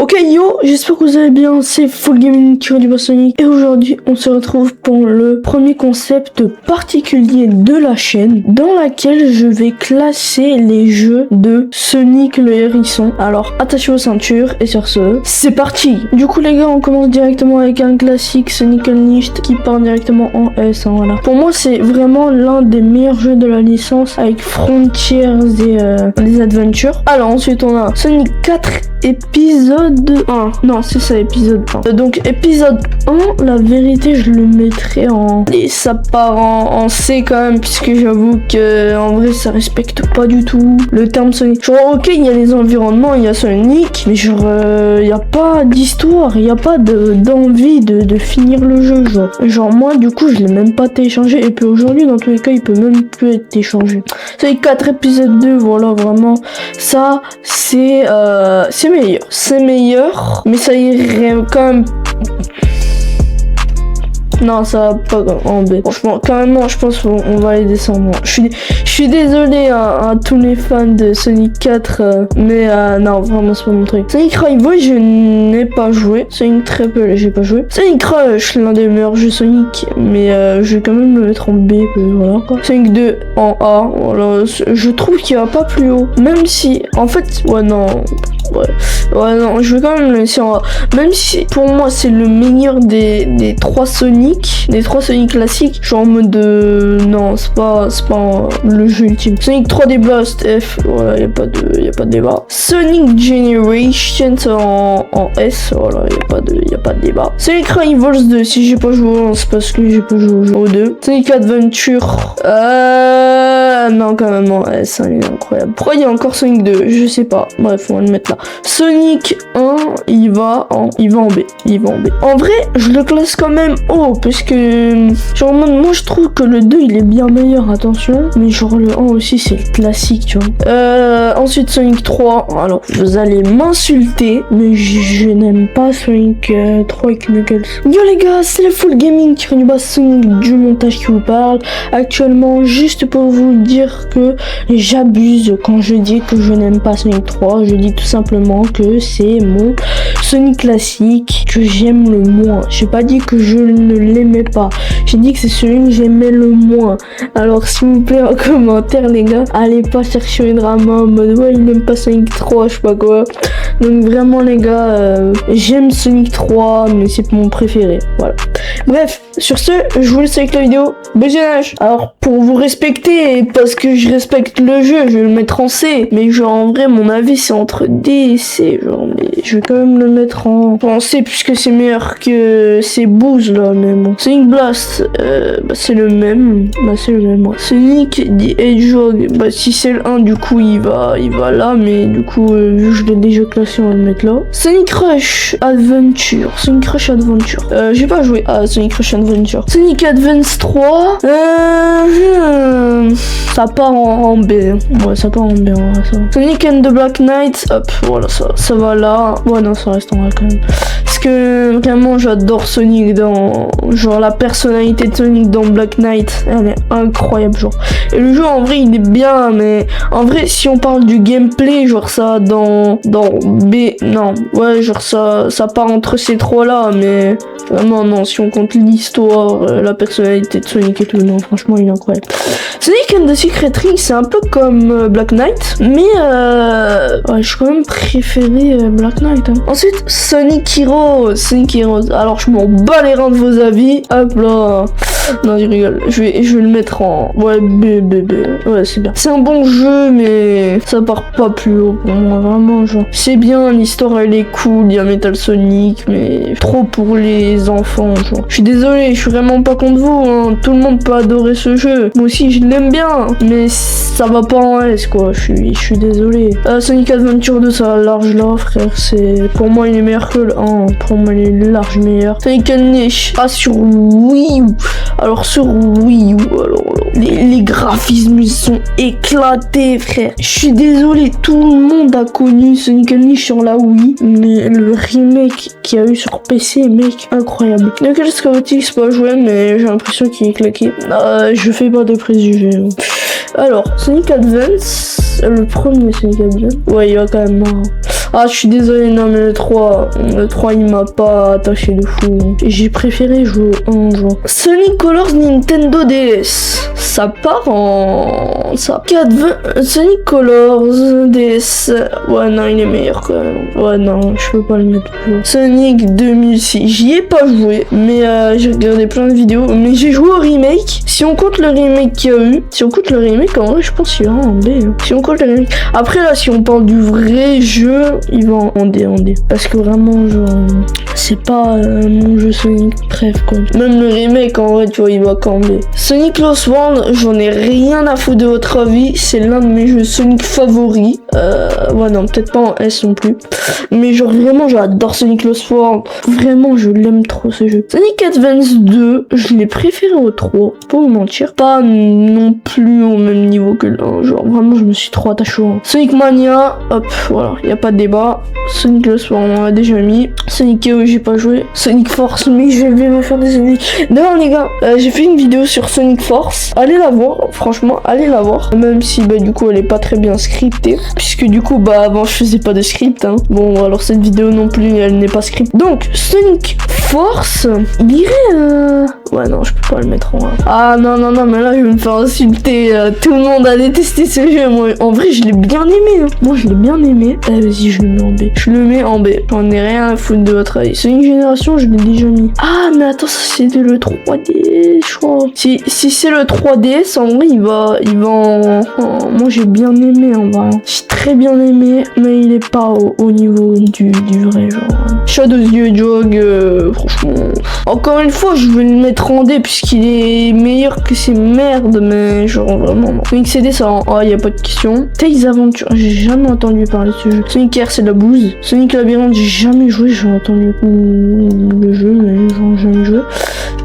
Ok yo, j'espère que vous allez bien, c'est Full Gaming du Sonic et aujourd'hui on se retrouve pour le premier concept particulier de la chaîne dans laquelle je vais classer les jeux de Sonic le hérisson. Alors attachez vos ceintures et sur ce, c'est parti. Du coup les gars, on commence directement avec un classique Sonic Unleashed qui part directement en S, hein, voilà. Pour moi c'est vraiment l'un des meilleurs jeux de la licence avec Frontiers et des Adventures. Alors ensuite on a Sonic 4 épisode 1. Non, c'est ça, épisode 1. Donc, épisode 1, la vérité, je le mettrais en... Et ça part en C quand même, puisque j'avoue que en vrai, ça respecte pas du tout le terme Sonic. Genre, ok, il y a les environnements, il y a Sonic, mais genre, il y a pas d'histoire, il y a pas d'envie de finir le jeu, genre. Moi, du coup, je l'ai même pas téléchargé, et puis aujourd'hui, dans tous les cas, il peut même plus être téléchargé. Sonic 4 épisode 2, voilà, vraiment, ça, c'est meilleur. C'est meilleur, mais ça irait quand même... Non, ça va pas en B. Franchement, carrément, je pense qu'on va les descendre. Je suis désolé à tous les fans de Sonic 4, mais non, vraiment, c'est pas mon truc. Sonic Rival, je n'ai pas joué. Sonic Triple, j'ai pas joué. Sonic Rush, l'un des meilleurs jeux Sonic, mais je vais quand même le mettre en B, voilà quoi. Sonic 2 en A, voilà. Je trouve qu'il va pas plus haut. Même si, en fait, ouais, non. Ouais, non, je vais quand même le laisser en A. Même si, pour moi, c'est le meilleur des 3 Sonic. Des 3 Sonic classiques, genre en mode non, c'est pas le jeu ultime. Sonic 3D Blast F, voilà, y a pas de débat. Sonic Generations en S, voilà, y a pas de débat. Sonic Rivals 2, si j'ai pas joué, c'est parce que j'ai pas joué au 2. Sonic Adventure, non, quand même en S, hein, il est incroyable. Pourquoi il y a encore Sonic 2? Je sais pas. Bref, on va le mettre là. Sonic 1, il va en B. En vrai, je le classe quand même haut, parce que genre moi je trouve que le 2 il est bien meilleur, attention, mais genre le 1 aussi c'est le classique, tu vois. Ensuite Sonic 3, alors vous allez m'insulter, mais je n'aime pas Sonic 3 avec Knuckles. Yo les gars, c'est le Full Gaming qui du Sonic du montage qui vous parle actuellement, juste pour vous dire que j'abuse quand je dis que je n'aime pas Sonic 3, je dis tout simplement que c'est mon Sonic classique que j'aime le moins. J'ai pas dit que je ne l'aimais pas, j'ai dit que c'est celui que j'aimais le moins. Alors s'il vous plaît en commentaire les gars, allez pas chercher une drama en mode ouais il n'aime pas Sonic 3, je sais pas quoi. Donc vraiment les gars, j'aime Sonic 3 mais c'est mon préféré, voilà. Bref, sur ce, je vous laisse avec la vidéo. Bon visionnage. Alors pour vous respecter et parce que je respecte le jeu, je vais le mettre en C, mais genre en vrai mon avis c'est entre D et C, genre, mais je vais quand même le mettre en C puisque c'est meilleur que ces boosts là. Mais bon. Sonic Blast, c'est le même. Ouais. Sonic the Hedgehog, si c'est le 1, du coup il va là, mais du coup vu que je l'ai déjà classé, on va le mettre là. Sonic Rush Adventure. J'ai pas joué à Sonic Rush Adventure. Sonic Advance 3, ça part en B. Ouais, ça part en B, ouais, ça. Sonic and the Black Knight, hop, voilà, ça va là. Ouais, non, ça reste en A quand même. Parce que vraiment j'adore Sonic dans genre la personnalité de Sonic dans Black Knight, elle est incroyable genre. Et le jeu en vrai il est bien, mais en vrai si on parle du gameplay, genre ça dans B, non, ouais genre ça part entre ces trois là, mais vraiment non, si on compte l'histoire, la personnalité de Sonic et tout, non franchement il est incroyable. Sonic and the Secret Ring c'est un peu comme Black Knight, mais ouais, je quand même préféré Black Knight, hein. Ensuite Sonic Heroes, alors je m'en bats les reins de vos avis, hop là. Non, je rigole, je vais le mettre en... Ouais, B. Ouais, c'est bien. C'est un bon jeu, mais ça part pas plus haut pour moi, vraiment, genre. C'est bien, l'histoire, elle est cool, il y a Metal Sonic, mais trop pour les enfants, genre. Je suis désolé, je suis vraiment pas contre vous, hein. Tout le monde peut adorer ce jeu. Moi aussi, je l'aime bien, mais ça va pas en S, quoi. Je suis désolé. Sonic Adventure 2, ça va large là, frère. Pour moi, il est meilleur que le 1. Pour moi, il est large meilleur. Sonic Unleashed, sur Wii U. Alors sur Wii U, alors les graphismes ils sont éclatés, frère. Je suis désolé, tout le monde a connu Sonic Unleashed sur la Wii, mais le remake qu'il y a eu sur PC, mec, incroyable. Knuckles Chaotix, c'est pas joué, mais j'ai l'impression qu'il est claqué. Je fais pas de préjugés. Alors, Sonic Advance, le premier Sonic Advance. Ouais, il va quand même marrant. Ah, je suis désolé, non, mais le 3 il m'a pas attaché de fou. Et j'ai préféré jouer au 1, genre. Sonic Colors Nintendo DS. Ça part en... ça. Sonic Colors DS. Ouais, non, il est meilleur quand même. Ouais, non, je peux pas le mettre. Sonic 2006. J'y ai pas joué, mais j'ai regardé plein de vidéos. Mais j'ai joué au remake. Si on compte le remake qu'il y a eu, si on compte le remake, en vrai, je pense qu'il y aura en D. Hein. Si on compte le remake. Après, là, si on parle du vrai jeu, il va en D. Parce que vraiment, genre, c'est pas mon jeu Sonic préf, quoi. Même le remake, en vrai, tu vois, il va qu'en D. Sonic Lost World, j'en ai rien à foutre de votre avis. C'est l'un de mes jeux Sonic favoris. Ouais, non, peut-être pas en S non plus. Mais genre, vraiment, j'adore Sonic Lost World. Vraiment, je l'aime trop, ce jeu. Sonic Advance 2, je l'ai préféré au 3. Pas vous mentir. Pas non plus au même niveau que le 1. Genre, vraiment, je me suis trop attaché au 1. Sonic Mania, hop, voilà, y a pas de débat. Sonic Lost World, on l'a déjà mis. Sonic KO, j'ai pas joué. Sonic Force, mais je vais me faire des Sonic. D'ailleurs, les gars, j'ai fait une vidéo sur Sonic Force. Allez la voir, franchement, allez la voir. Même si, bah, du coup, elle est pas très bien scriptée. Puisque, du coup, bah, avant, je faisais pas de script, hein. Bon, alors, cette vidéo non plus, elle n'est pas script. Donc, Sonic Force, il irait, ouais, non, je peux pas le mettre en A. Ah, non, mais là, je vais me faire insulter. Tout le monde a détesté ce jeu. Moi, en vrai, je l'ai bien aimé, hein. Moi, je l'ai bien aimé. Vas-y, je le mets en B. Je le mets en B. J'en ai rien à foutre de votre avis. Sonic Génération, je l'ai déjà mis. Ah, mais attends, ça, c'était le 3D, je crois. Si c'est le 3DS, en vrai, il va en... Moi, j'ai bien aimé, en vrai. J'ai très bien aimé, mais il est pas au niveau du vrai, genre. Shadows the Hedgehog, franchement... Encore une fois, je vais le mettre en D, puisqu'il est meilleur que ces merdes, mais genre, vraiment, non. Sonic CD, ça en A, y a pas de question. Tales Adventure, j'ai jamais entendu parler de ce jeu. Sonic Air, c'est de la bouse. Sonic Labyrinthe, j'ai jamais joué, j'ai entendu le jeu, mais j'ai jamais joué.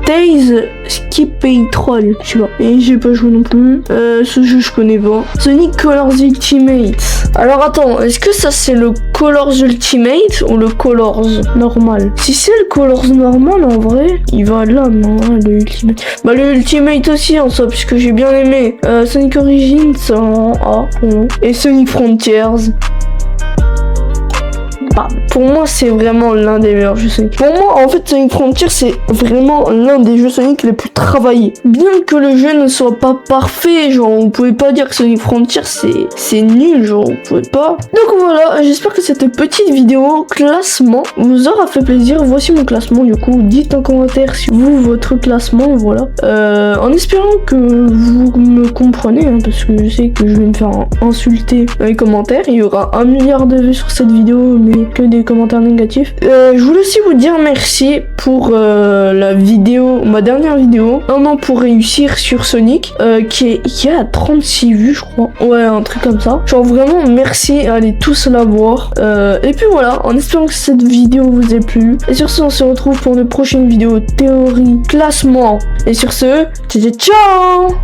Tales Skip Troll, tu vois. Et j'ai pas joué non plus. Ce jeu, je connais pas. Sonic Colors Ultimate. Alors attends, est-ce que ça c'est le Colors Ultimate ou le Colors normal? Si c'est le Colors normal, en vrai, il va là, non, hein, le Ultimate. Bah le Ultimate aussi en soi, puisque j'ai bien aimé. Sonic Origins en A, et Sonic Frontiers. Bah, pour moi, c'est vraiment l'un des meilleurs jeux Sonic. Pour moi, en fait, Sonic Frontier, c'est vraiment l'un des jeux Sonic les plus travaillés. Bien que le jeu ne soit pas parfait, genre, vous pouvez pas dire que Sonic Frontier, c'est nul, genre, vous pouvez pas. Donc voilà, j'espère que cette petite vidéo classement vous aura fait plaisir. Voici mon classement, du coup, dites en commentaire si vous, votre classement, voilà. En espérant que vous me comprenez, hein, parce que je sais que je vais me faire insulter dans les commentaires. Il y aura 1 milliard de vues sur cette vidéo, mais que des commentaires négatifs. Je voulais aussi vous dire merci pour la vidéo, ma dernière vidéo, un an pour réussir sur Sonic, qui est à 36 vues, je crois. Ouais, un truc comme ça. Genre vraiment, merci, allez tous la voir. Et puis voilà, en espérant que cette vidéo vous ait plu. Et sur ce, on se retrouve pour une prochaine vidéo théorie, classement. Et sur ce, ciao ciao.